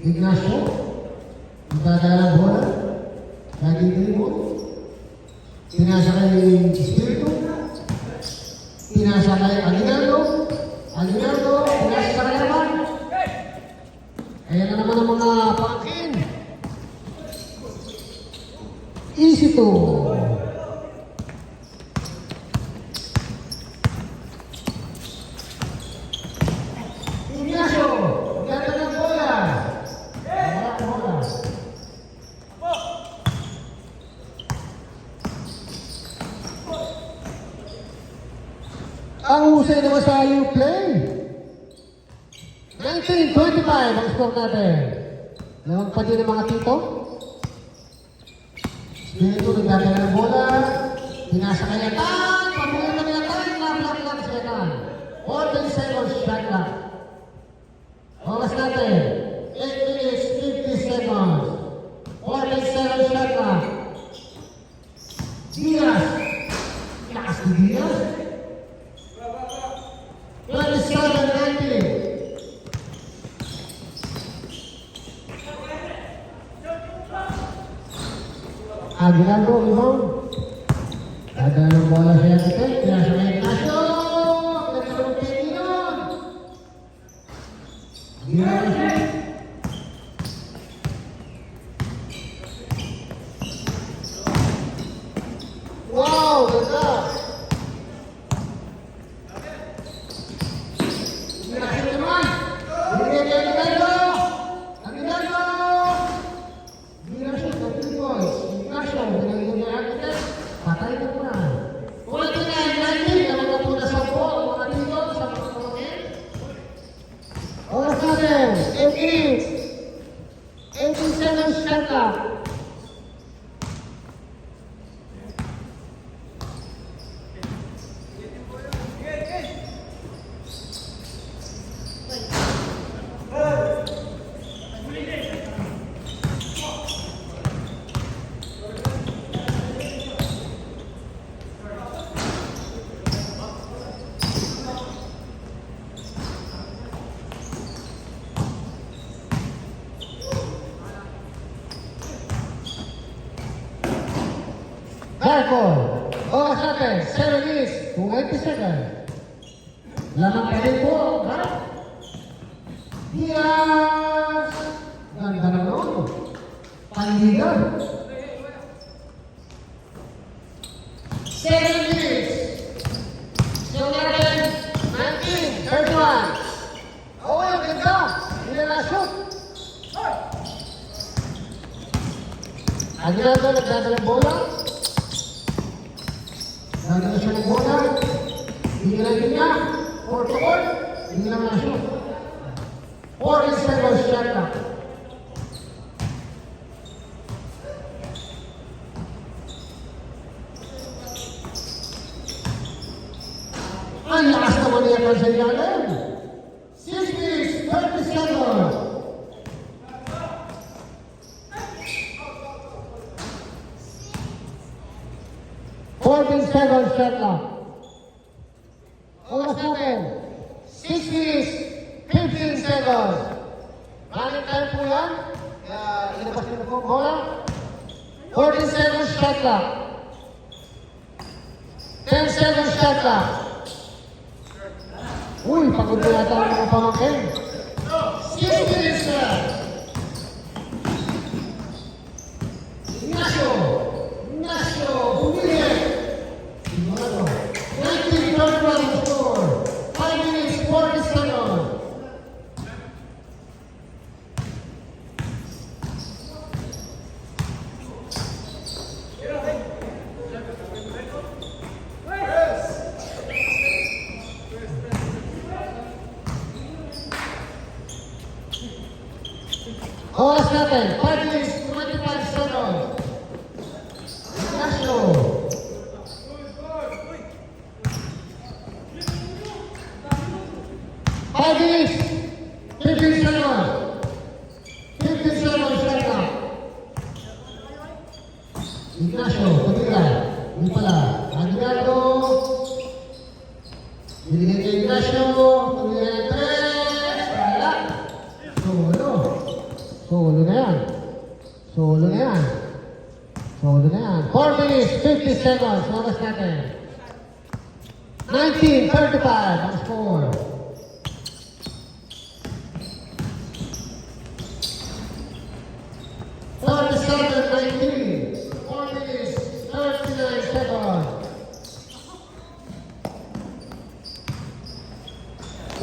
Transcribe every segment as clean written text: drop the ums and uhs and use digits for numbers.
Ignacio, magdadala ng bola, laging dribble, pinasa kay Espiritu, pinasa kay Aguinaldo, pinasa sa kay naman. Ayan na naman ang mga pangkin. Easy to. Ignacio, magdadala ng bola. Wala ang bola. Ang husay naman sa alley play. 19-25 ang score natin. Lamang pa din ang mga tito. Espiritu nagdadala ng bola. Pinasa kay Yatan. Patuloy ng Yatan. Naplak-lak si Yatan. 14 seconds shot clock. Oras natin. 8 minutes, 50 seconds. 14 seconds shot clock. Diaz. Lakas ni Diaz. 27-19. Aguinaldo, rebound. Ada ng bola siya dito. Pinasa kay Ignacio. Nagkaroon kayo yun. Ignacio. Wow, ganda. Ignacio naman. Bigyan niya Aguinaldo. Aguinaldo. Ignacio, 3 points. Ignacio, binagyan niya Aguinaldo. Patay na pa. 49-19, naman na po na sa po, mga dito, sa mga pamangkin. Oras natin, 8 minutes. 18 seconds shot clock. Darko, oras natin, 7 minutes, 20 seconds. Lamang pa rin po, ha? Diaz! Ganda na noon. Pandigan. 7 minutes. So natin, 19, 31. Oo, yung ganda. Hindi na shoot. Aguinaldo nagdadala ng bola. Nagdadala siya ng bola. Bigyan niya. Court to court. Hindi na na-shoot. 40 seconds shot clock. Ang lakas naman niya sa ilalim. 6 minutes, 30 seconds. Seconds shot clock. Oras natin, 6 minutes, 15 seconds. Running time po yan. Ilabas nyo na po ang bola. 14 seconds shot clock. 10 seconds shot clock. Uy, pagod na yata ang mga pamangkin. 6 minutes left. Ignacio, bumili. 19-31 score. 5 minutes, 40 seconds. Oras natin, 5 minutes, 25 seconds. Ignacio. Five minutes, 15 seconds. 15 seconds, shot clock. Ignacio, pagkita. Hindi pala. Aguinaldo. Binigay kay Ignacio. Pagkita ng 3. Wala. So, ano? Solo na yan. Solo na yan. 4 minutes, 50 seconds. Oras natin. 19:35 ang score.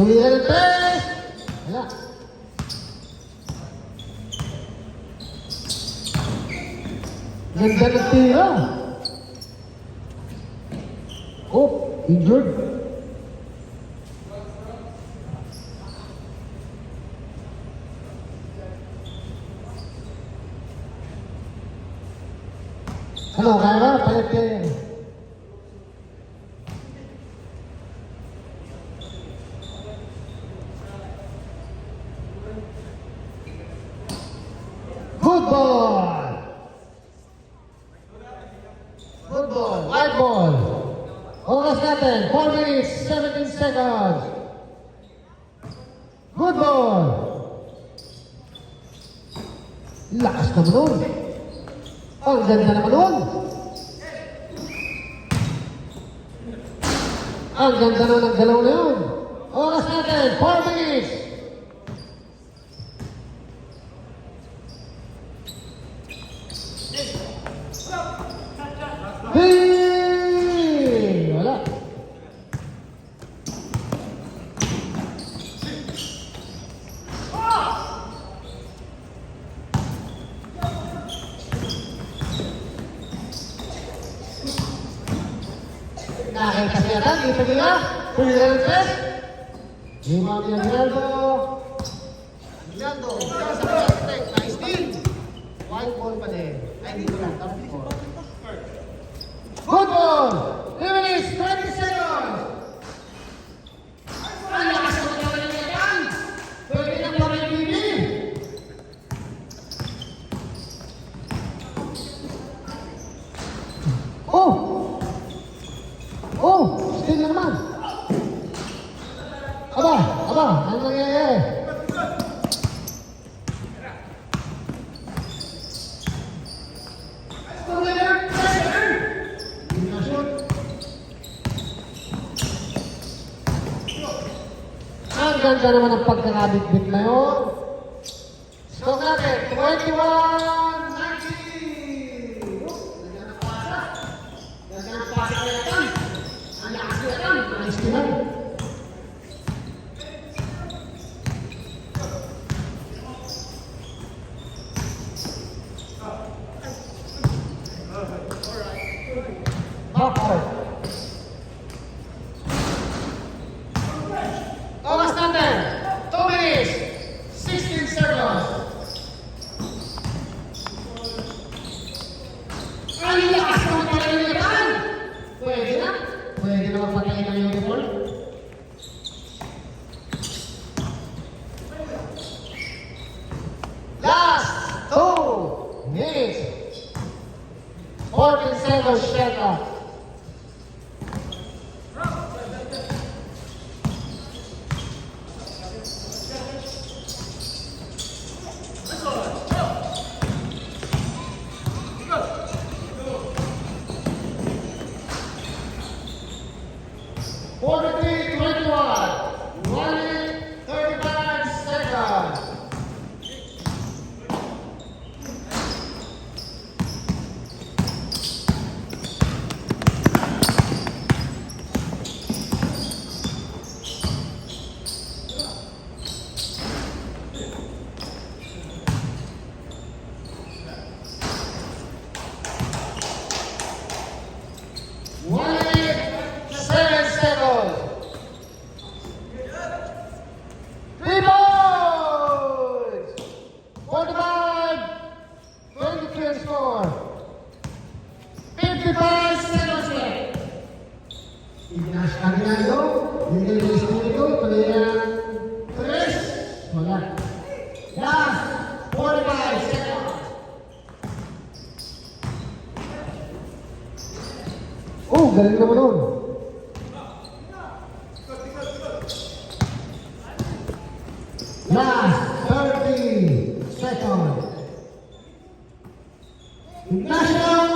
Tumira ng tres! Wala. Ganda ng tira. Oh, injured. Ano, kaya ba? Palit kayo. Good ball! Good ball. White ball. Oras natin, 4 minutes, 17 seconds. Good ball. Lakas naman nun. Ang ganda naman nun. Ang ganda nun ng galaw na yun. Oras natin, 4 minutes. Hey! Wala. Nakita siya ata, dito nila. Tumira ng tres. Lima niya Rinaldo. Rinaldo, nice steal. White ball pa din. Ay, dito lang, tapos ko. Good ball! 3 minutes, 20 seconds! Ang lakas naman naman yung yan! Pwede nang mamimili! Oh! Oh! Still naman! Aba! Aba! Ano nangyayari? Ang ganda naman ang pagkakabit-bit na yun. Score natin, 21-19! Ganda ng pasa. Ganda ng pasa kaya yan. Ang lakas kaya yan. Ang istinan. Backcourt. Oras natin, 2 minutes, 16 seconds. Ang lakas naman pala yung litan. Pwede na. Pwede na magpatayin ng uniform. Last 2 minutes, 14 seconds, shut up. Oh, galing naman nun. Last 30 seconds. Ignacio